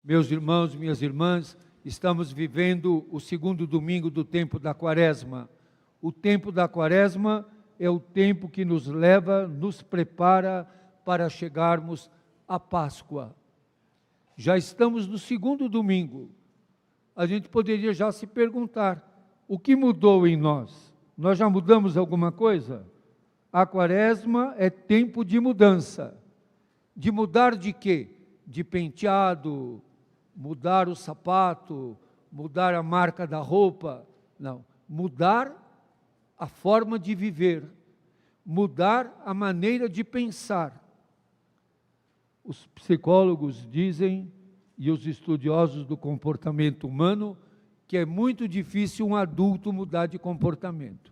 Meus irmãos, minhas irmãs, estamos vivendo o segundo domingo do tempo da Quaresma. O tempo da Quaresma é o tempo que nos leva, nos prepara para chegarmos à Páscoa. Já estamos no segundo domingo. A gente poderia já se perguntar, o que mudou em nós? Nós já mudamos alguma coisa? A Quaresma é tempo de mudança. De mudar de quê? De penteado, mudar o sapato, mudar a marca da roupa. Não, mudar a forma de viver, mudar a maneira de pensar. Os psicólogos dizem, e os estudiosos do comportamento humano, que é muito difícil um adulto mudar de comportamento.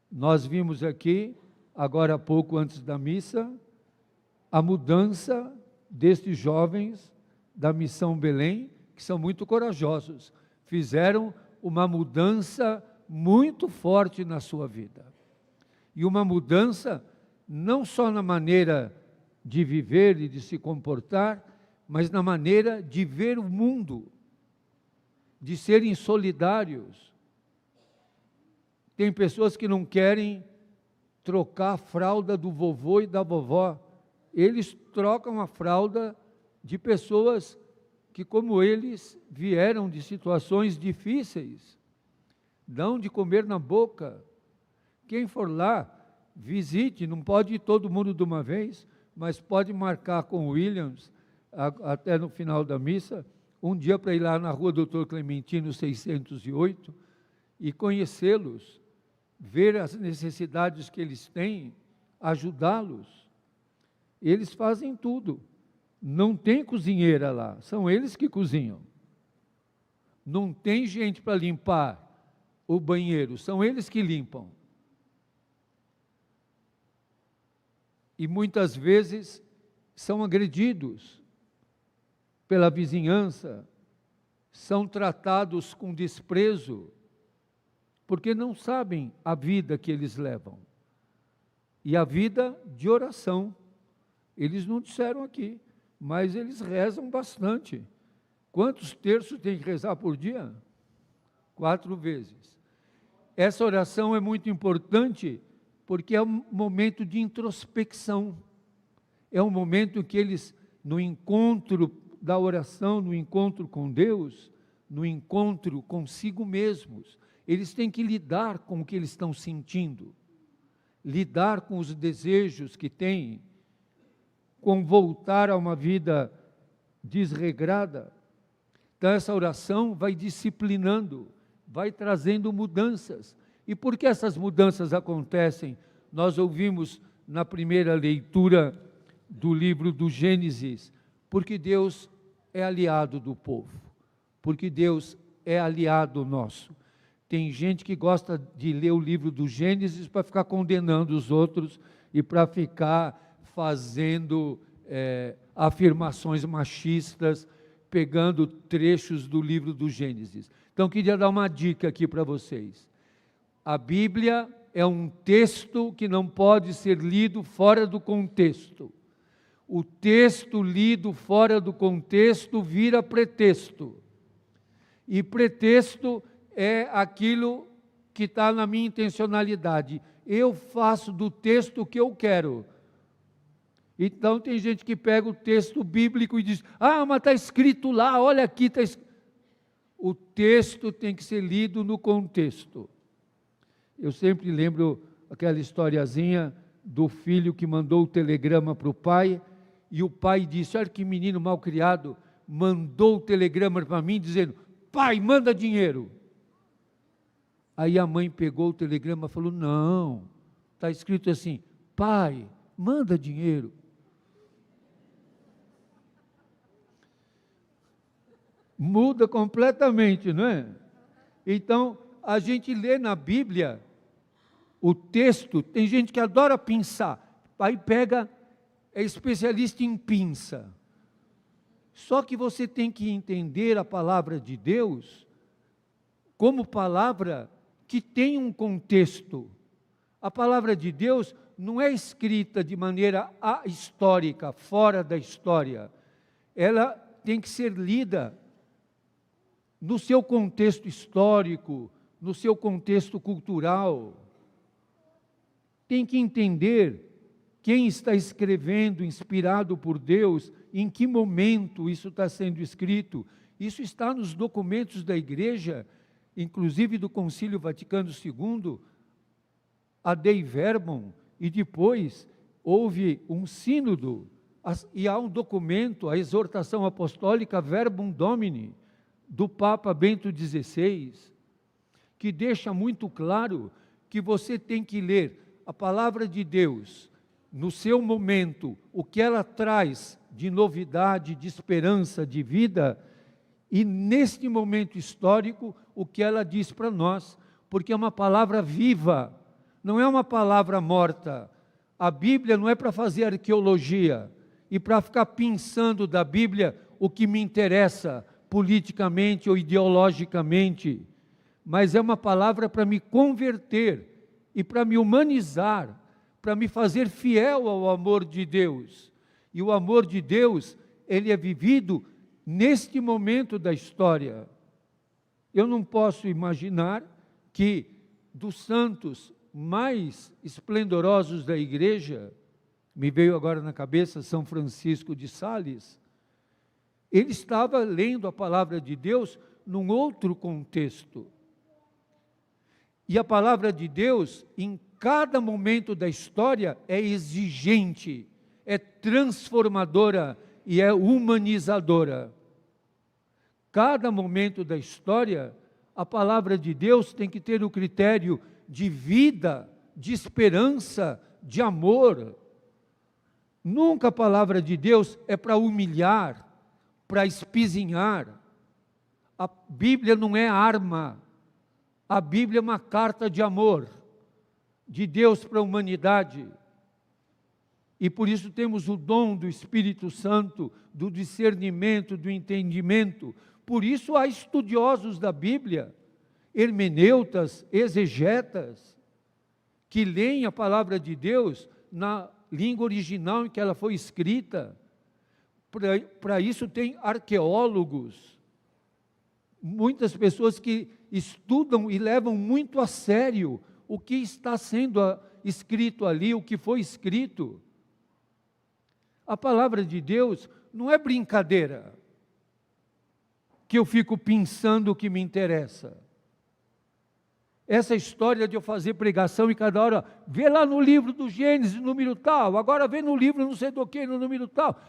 Nós vimos aqui, agora há pouco antes da missa, a mudança destes jovens da Missão Belém, que são muito corajosos, fizeram uma mudança muito forte na sua vida. E uma mudança não só na maneira de viver e de se comportar, mas na maneira de ver o mundo, de serem solidários. Tem pessoas que não querem trocar a fralda do vovô e da vovó. Eles trocam a fralda de pessoas que, como eles, vieram de situações difíceis, dão de comer na boca. Quem for lá, visite, não pode ir todo mundo de uma vez, mas pode marcar com o Williams, até no final da missa, um dia para ir lá na rua Doutor Clementino 608 e conhecê-los, ver as necessidades que eles têm, ajudá-los. Eles fazem tudo. Não tem cozinheira lá, são eles que cozinham. Não tem gente para limpar o banheiro, são eles que limpam. E muitas vezes são agredidos pela vizinhança, são tratados com desprezo, porque não sabem a vida que eles levam. E a vida de oração. Eles não disseram aqui, mas eles rezam bastante. Quantos terços tem que rezar por dia? 4 vezes. Essa oração é muito importante, porque é um momento de introspecção. É um momento que eles, no encontro da oração, no encontro com Deus, no encontro consigo mesmos, eles têm que lidar com o que eles estão sentindo, lidar com os desejos que têm, com voltar a uma vida desregrada. Então essa oração vai disciplinando, vai trazendo mudanças. E por que essas mudanças acontecem? Nós ouvimos na primeira leitura do livro do Gênesis, porque Deus é aliado do povo, porque Deus é aliado nosso. Tem gente que gosta de ler o livro do Gênesis para ficar condenando os outros e para ficar fazendo afirmações machistas, pegando trechos do livro do Gênesis. Então, queria dar uma dica aqui para vocês. A Bíblia é um texto que não pode ser lido fora do contexto. O texto lido fora do contexto vira pretexto. E pretexto é aquilo que está na minha intencionalidade. Eu faço do texto o que eu quero. Então tem gente que pega o texto bíblico e diz, mas está escrito lá, olha aqui, está escrito. O texto tem que ser lido no contexto. Eu sempre lembro aquela historiazinha do filho que mandou o telegrama para o pai, e o pai disse, olha que menino mal criado, mandou o telegrama para mim dizendo, pai, manda dinheiro. Aí a mãe pegou o telegrama e falou, não, está escrito assim, pai, manda dinheiro. Muda completamente, não é? Então, a gente lê na Bíblia o texto, tem gente que adora pinçar, aí pega, é especialista em pinça. Só que você tem que entender a palavra de Deus como palavra que tem um contexto. A palavra de Deus não é escrita de maneira histórica, fora da história. Ela tem que ser lida no seu contexto histórico, no seu contexto cultural. Tem que entender quem está escrevendo, inspirado por Deus, em que momento isso está sendo escrito. Isso está nos documentos da Igreja, inclusive do Concílio Vaticano II, a Dei Verbum, e depois houve um sínodo, e há um documento, a exortação apostólica Verbum Domini, do Papa Bento XVI, que deixa muito claro que você tem que ler a palavra de Deus no seu momento, o que ela traz de novidade, de esperança, de vida, e neste momento histórico, o que ela diz para nós, porque é uma palavra viva, não é uma palavra morta. A Bíblia não é para fazer arqueologia e para ficar pensando da Bíblia o que me interessa politicamente ou ideologicamente, mas é uma palavra para me converter e para me humanizar, para me fazer fiel ao amor de Deus. E o amor de Deus, ele é vivido neste momento da história. Eu não posso imaginar que dos santos mais esplendorosos da igreja, me veio agora na cabeça São Francisco de Sales, ele estava lendo a palavra de Deus num outro contexto. E a palavra de Deus, em cada momento da história, é exigente, é transformadora e é humanizadora. Cada momento da história, a palavra de Deus tem que ter o critério de vida, de esperança, de amor. Nunca a palavra de Deus é para humilhar, para espizinhar. A Bíblia não é arma, a Bíblia é uma carta de amor, de Deus para a humanidade. E por isso temos o dom do Espírito Santo, do discernimento, do entendimento. Por isso há estudiosos da Bíblia, hermeneutas, exegetas, que leem a palavra de Deus na língua original em que ela foi escrita. Para isso tem arqueólogos, muitas pessoas que estudam e levam muito a sério o que está sendo escrito ali, o que foi escrito. A palavra de Deus não é brincadeira, que eu fico pensando o que me interessa. Essa história de eu fazer pregação e cada hora, vê lá no livro do Gênesis, número tal, agora vê no livro não sei do que, no número tal.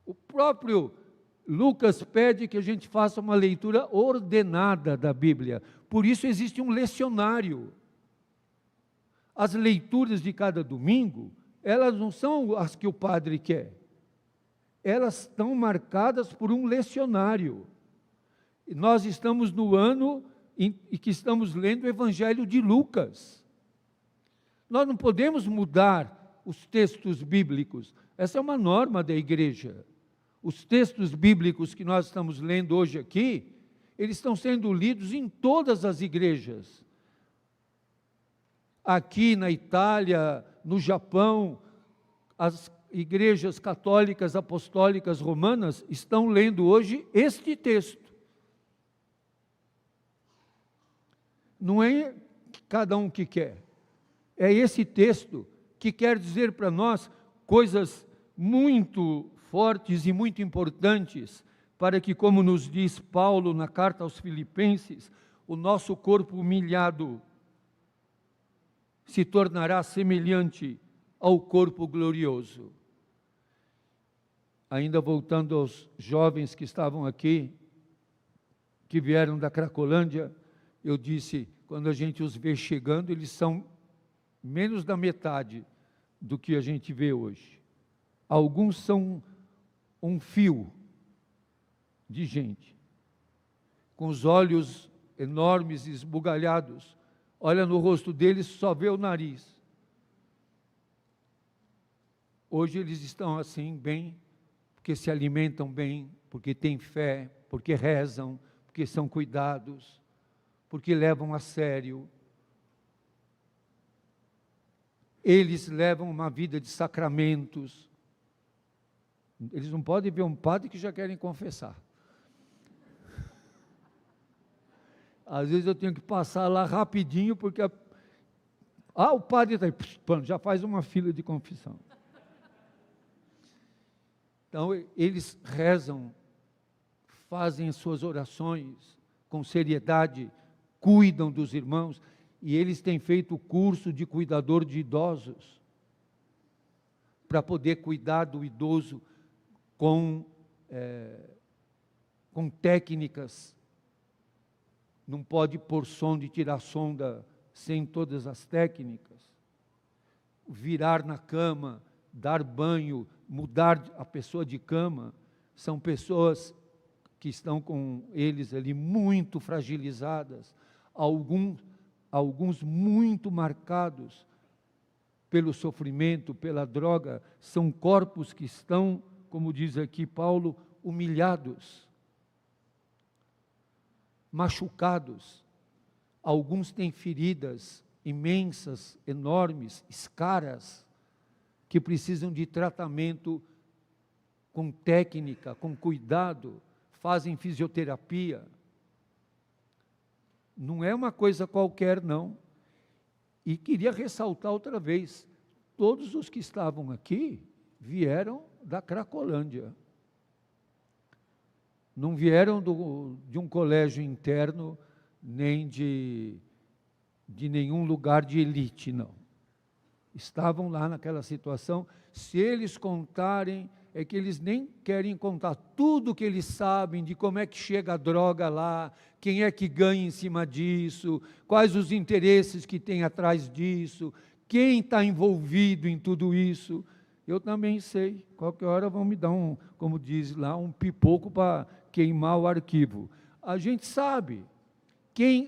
O próprio Lucas pede que a gente faça uma leitura ordenada da Bíblia. Por isso existe um lecionário. As leituras de cada domingo, elas não são as que o padre quer. Elas estão marcadas por um lecionário. E nós estamos no ano em que estamos lendo o Evangelho de Lucas. Nós não podemos mudar os textos bíblicos. Essa é uma norma da igreja. Os textos bíblicos que nós estamos lendo hoje aqui, eles estão sendo lidos em todas as igrejas. Aqui na Itália, no Japão, as igrejas católicas, apostólicas, romanas, estão lendo hoje este texto. Não é cada um que quer, é esse texto que quer dizer para nós coisas muito fortes e muito importantes, para que, como nos diz Paulo na carta aos Filipenses, o nosso corpo humilhado se tornará semelhante ao corpo glorioso. Ainda voltando aos jovens que estavam aqui, que vieram da Cracolândia, eu disse, quando a gente os vê chegando, eles são menos da metade do que a gente vê hoje. Alguns são um fio de gente, com os olhos enormes, esbugalhados, olha no rosto deles, só vê o nariz. Hoje eles estão assim, bem, porque se alimentam bem, porque têm fé, porque rezam, porque são cuidados, porque levam a sério. Eles levam uma vida de sacramentos, Eles não podem ver um padre que já querem confessar. Às vezes eu tenho que passar lá rapidinho, porque o padre está aí, pronto, já faz uma fila de confissão. Então, eles rezam, fazem as suas orações com seriedade, cuidam dos irmãos, e eles têm feito o curso de cuidador de idosos, para poder cuidar do idoso com técnicas. Não pode pôr som de tirar sonda sem todas as técnicas. Virar na cama, dar banho, mudar a pessoa de cama, são pessoas que estão com eles ali muito fragilizadas, alguns muito marcados pelo sofrimento, pela droga, são corpos que estão, como diz aqui Paulo, humilhados, machucados, alguns têm feridas imensas, enormes, escaras, que precisam de tratamento com técnica, com cuidado, fazem fisioterapia. Não é uma coisa qualquer, não. E queria ressaltar outra vez, todos os que estavam aqui vieram da Cracolândia. Não vieram de um colégio interno, nem de nenhum lugar de elite, não. Estavam lá naquela situação. Se eles contarem, é que eles nem querem contar tudo que eles sabem de como é que chega a droga lá, quem é que ganha em cima disso, quais os interesses que tem atrás disso, quem está envolvido em tudo isso. Eu também sei, qualquer hora vão me dar como diz lá, um pipoco para queimar o arquivo. A gente sabe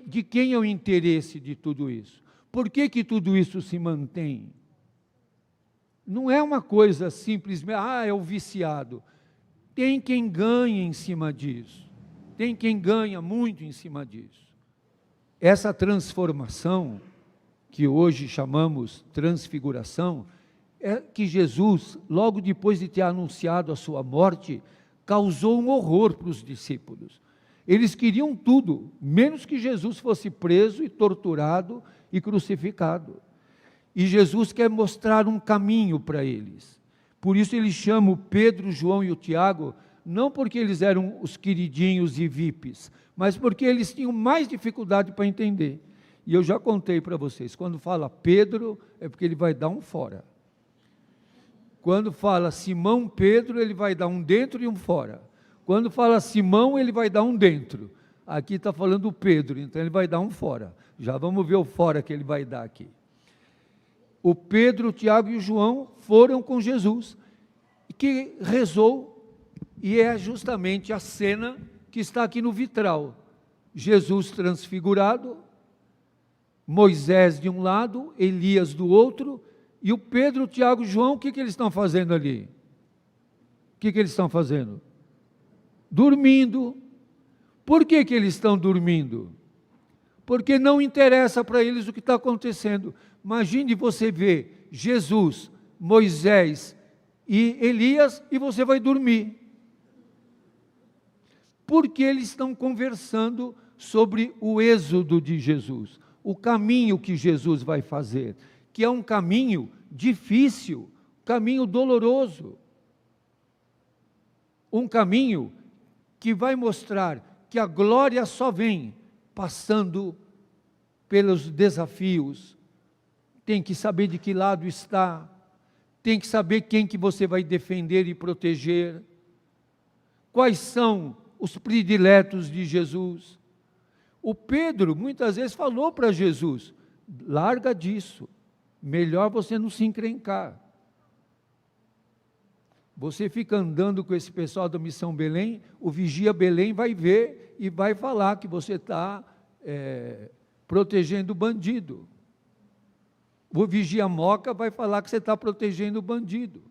de quem é o interesse de tudo isso. Por que tudo isso se mantém? Não é uma coisa simplesmente, é o viciado. Tem quem ganha em cima disso. Tem quem ganha muito em cima disso. Essa transformação, que hoje chamamos transfiguração, é que Jesus, logo depois de ter anunciado a sua morte, causou um horror para os discípulos. Eles queriam tudo, menos que Jesus fosse preso e torturado e crucificado. E Jesus quer mostrar um caminho para eles. Por isso ele chama o Pedro, o João e o Tiago, não porque eles eram os queridinhos e VIPs, mas porque eles tinham mais dificuldade para entender. E eu já contei para vocês, quando fala Pedro, é porque ele vai dar um fora. Quando fala Simão Pedro, ele vai dar um dentro e um fora. Quando fala Simão, ele vai dar um dentro. Aqui está falando Pedro, então ele vai dar um fora. Já vamos ver o fora que ele vai dar aqui. O Pedro, o Tiago e o João foram com Jesus, que rezou, e é justamente a cena que está aqui no vitral. Jesus transfigurado, Moisés de um lado, Elias do outro, e o Pedro, o Tiago e o João, o que eles estão fazendo ali? O que eles estão fazendo? Dormindo. Por que eles estão dormindo? Porque não interessa para eles o que está acontecendo. Imagine você ver Jesus, Moisés e Elias e você vai dormir. Porque eles estão conversando sobre o êxodo de Jesus, o caminho que Jesus vai fazer, que é um caminho difícil, caminho doloroso, um caminho que vai mostrar que a glória só vem passando pelos desafios. Tem que saber de que lado está, tem que saber quem que você vai defender e proteger, quais são os prediletos de Jesus. O Pedro muitas vezes falou para Jesus, larga disso, melhor você não se encrencar. Você fica andando com esse pessoal da Missão Belém, o Vigia Belém vai ver e vai falar que você está protegendo o bandido. O Vigia Moca vai falar que você está protegendo o bandido.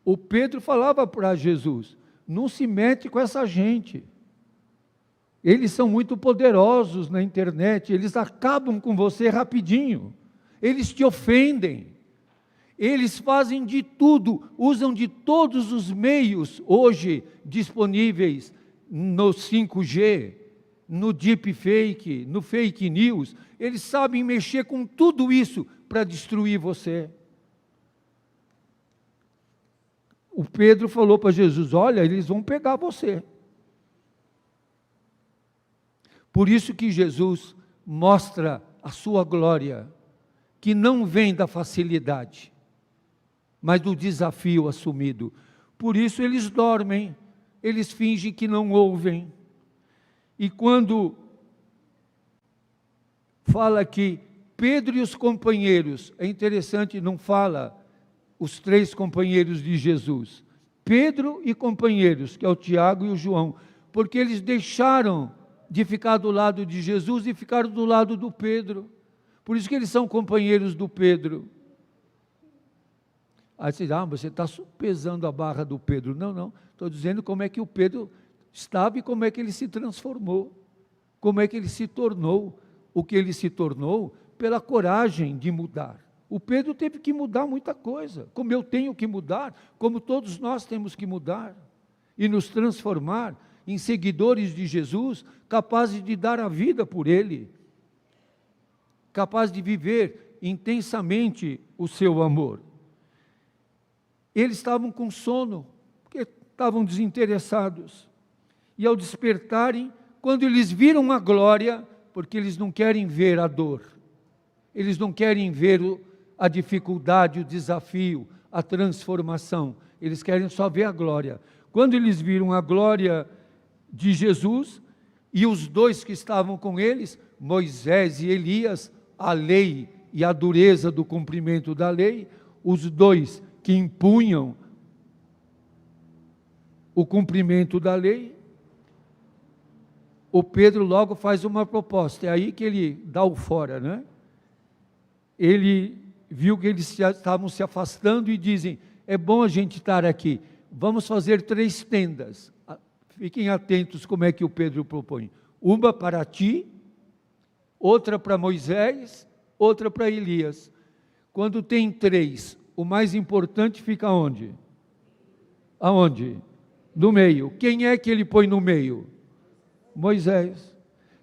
O Pedro falava para Jesus, não se mete com essa gente. Eles são muito poderosos na internet, eles acabam com você rapidinho. Eles te ofendem. Eles fazem de tudo, usam de todos os meios hoje disponíveis no 5G, no deepfake, no fake news. Eles sabem mexer com tudo isso para destruir você. O Pedro falou para Jesus: olha, eles vão pegar você. Por isso que Jesus mostra a sua glória, que não vem da facilidade, mas do desafio assumido. Por isso eles dormem, eles fingem que não ouvem. E quando fala que Pedro e os companheiros, é interessante, não fala os 3 companheiros de Jesus, Pedro e companheiros, que é o Tiago e o João, porque eles deixaram de ficar do lado de Jesus e ficaram do lado do Pedro. Por isso que eles são companheiros do Pedro. Aí você diz: você está pesando a barra do Pedro. Não, estou dizendo como é que o Pedro estava e como é que ele se transformou, como é que ele se tornou o que ele se tornou, pela coragem de mudar. O Pedro teve que mudar muita coisa, como eu tenho que mudar, como todos nós temos que mudar, e nos transformar em seguidores de Jesus, capazes de dar a vida por Ele, capazes de viver intensamente o seu amor. Eles estavam com sono, porque estavam desinteressados, e ao despertarem, quando eles viram a glória, porque eles não querem ver a dor, eles não querem ver a dificuldade, o desafio, a transformação, eles querem só ver a glória. Quando eles viram a glória de Jesus, e os 2 que estavam com eles, Moisés e Elias, a lei e a dureza do cumprimento da lei, os 2 que impunham o cumprimento da lei, o Pedro logo faz uma proposta, é aí que ele dá o fora, né? Ele viu que eles estavam se afastando e dizem: é bom a gente estar aqui, vamos fazer 3 tendas. Fiquem atentos como é que o Pedro propõe: uma para ti, outra para Moisés, outra para Elias. Quando tem 3, o mais importante fica onde? Aonde? No meio. Quem é que ele põe no meio? Moisés.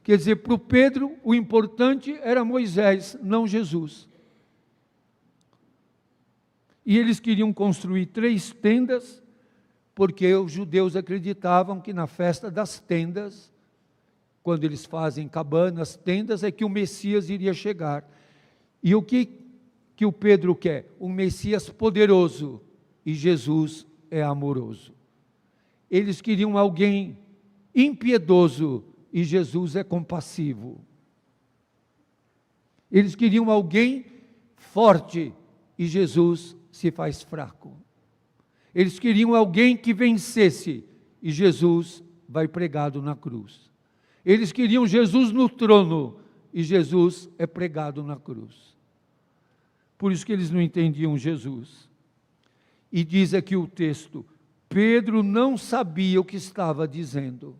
Quer dizer, para o Pedro, o importante era Moisés, não Jesus. E eles queriam construir 3 tendas, porque os judeus acreditavam que na festa das tendas, quando eles fazem cabanas, tendas, é que o Messias iria chegar. E o que o Pedro quer? Um Messias poderoso, e Jesus é amoroso. Eles queriam alguém impiedoso, e Jesus é compassivo. Eles queriam alguém forte, e Jesus se faz fraco. Eles queriam alguém que vencesse, e Jesus vai pregado na cruz. Eles queriam Jesus no trono, e Jesus é pregado na cruz. Por isso que eles não entendiam Jesus. E diz aqui o texto: Pedro não sabia o que estava dizendo,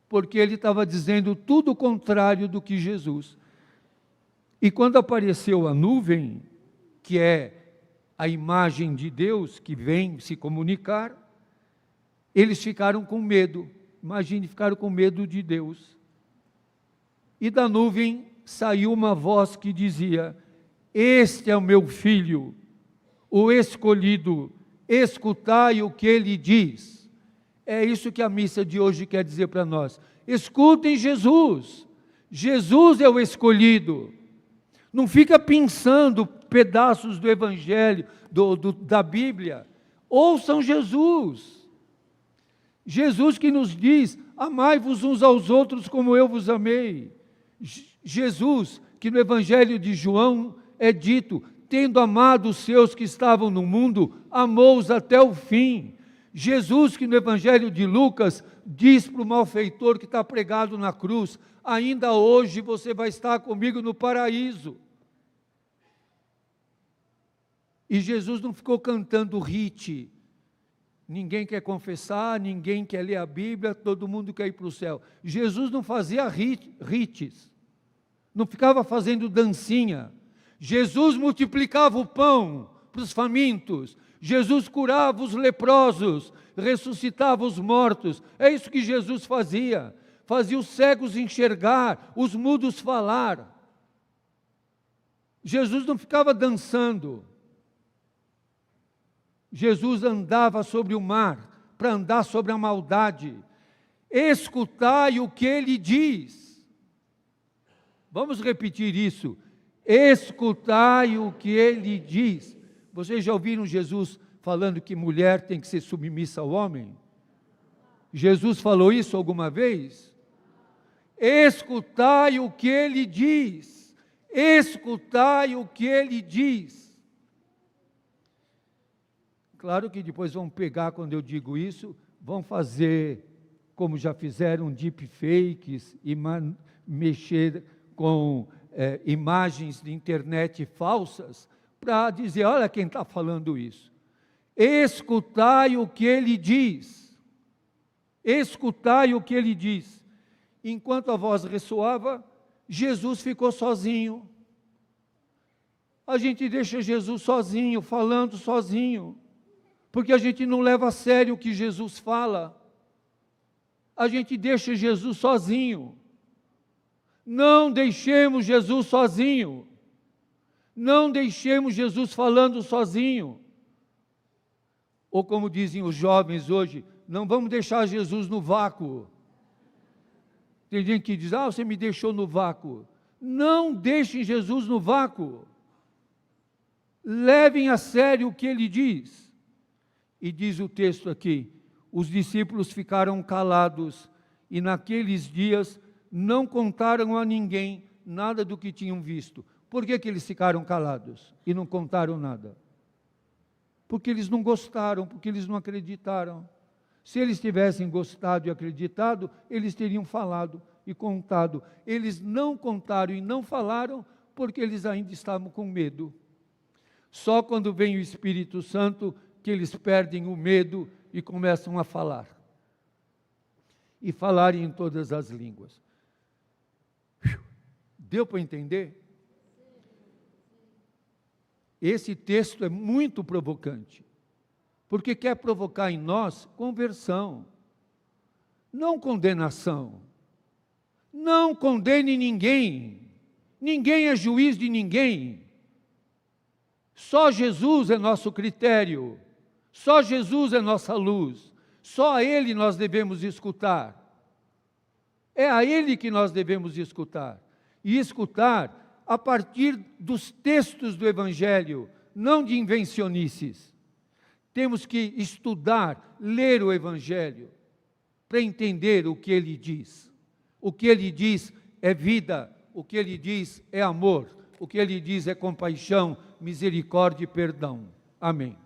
porque ele estava dizendo tudo o contrário do que Jesus. E quando apareceu a nuvem, que é a imagem de Deus que vem se comunicar, eles ficaram com medo. Imagine, ficaram com medo de Deus. E da nuvem saiu uma voz que dizia: este é o meu filho, o escolhido, escutai o que ele diz. É isso que a missa de hoje quer dizer para nós. Escutem Jesus. Jesus é o escolhido. Não fica pensando pedaços do Evangelho, da Bíblia. Ouçam Jesus. Jesus que nos diz: amai-vos uns aos outros como eu vos amei. Jesus que no Evangelho de João é dito: tendo amado os seus que estavam no mundo, amou-os até o fim. Jesus que no Evangelho de Lucas diz para o malfeitor que está pregado na cruz: ainda hoje você vai estar comigo no paraíso. E Jesus não ficou cantando hit. Ninguém quer confessar, ninguém quer ler a Bíblia, todo mundo quer ir para o céu. Jesus não fazia hits, não ficava fazendo dancinha. Jesus multiplicava o pão, para os famintos. Jesus curava os leprosos, ressuscitava os mortos. É isso que Jesus fazia. Fazia os cegos enxergar, os mudos falar. Jesus não ficava dançando. Jesus andava sobre o mar, para andar sobre a maldade. Escutai o que ele diz. Vamos repetir isso. Escutai o que ele diz. Vocês já ouviram Jesus falando que mulher tem que ser submissa ao homem? Jesus falou isso alguma vez? Escutai o que ele diz. Escutai o que ele diz. Claro que depois vão pegar, quando eu digo isso, vão fazer, como já fizeram, deepfakes e mexer com imagens de internet falsas, para dizer, olha quem está falando isso. Escutai o que ele diz. Escutai o que ele diz. Enquanto a voz ressoava, Jesus ficou sozinho. A gente deixa Jesus sozinho, falando sozinho, porque a gente não leva a sério o que Jesus fala. A gente deixa Jesus sozinho. Não deixemos Jesus sozinho. Não deixemos Jesus falando sozinho. Ou como dizem os jovens hoje, não vamos deixar Jesus no vácuo. Tem gente que diz, você me deixou no vácuo. Não deixem Jesus no vácuo. Levem a sério o que ele diz. E diz o texto aqui, os discípulos ficaram calados e naqueles dias não contaram a ninguém nada do que tinham visto. Por que eles ficaram calados e não contaram nada? Porque eles não gostaram, porque eles não acreditaram. Se eles tivessem gostado e acreditado, eles teriam falado e contado. Eles não contaram e não falaram, porque eles ainda estavam com medo. Só quando vem o Espírito Santo que eles perdem o medo e começam a falar. E falarem em todas as línguas. Deu para entender? Esse texto é muito provocante, porque quer provocar em nós conversão, não condenação. Não condene ninguém. Ninguém é juiz de ninguém. Só Jesus é nosso critério. Só Jesus é nossa luz. Só a Ele nós devemos escutar. É a Ele que nós devemos escutar. E escutar a partir dos textos do Evangelho, não de invencionices. Temos que estudar, ler o Evangelho, para entender o que ele diz. O que ele diz é vida, o que ele diz é amor, o que ele diz é compaixão, misericórdia e perdão. Amém.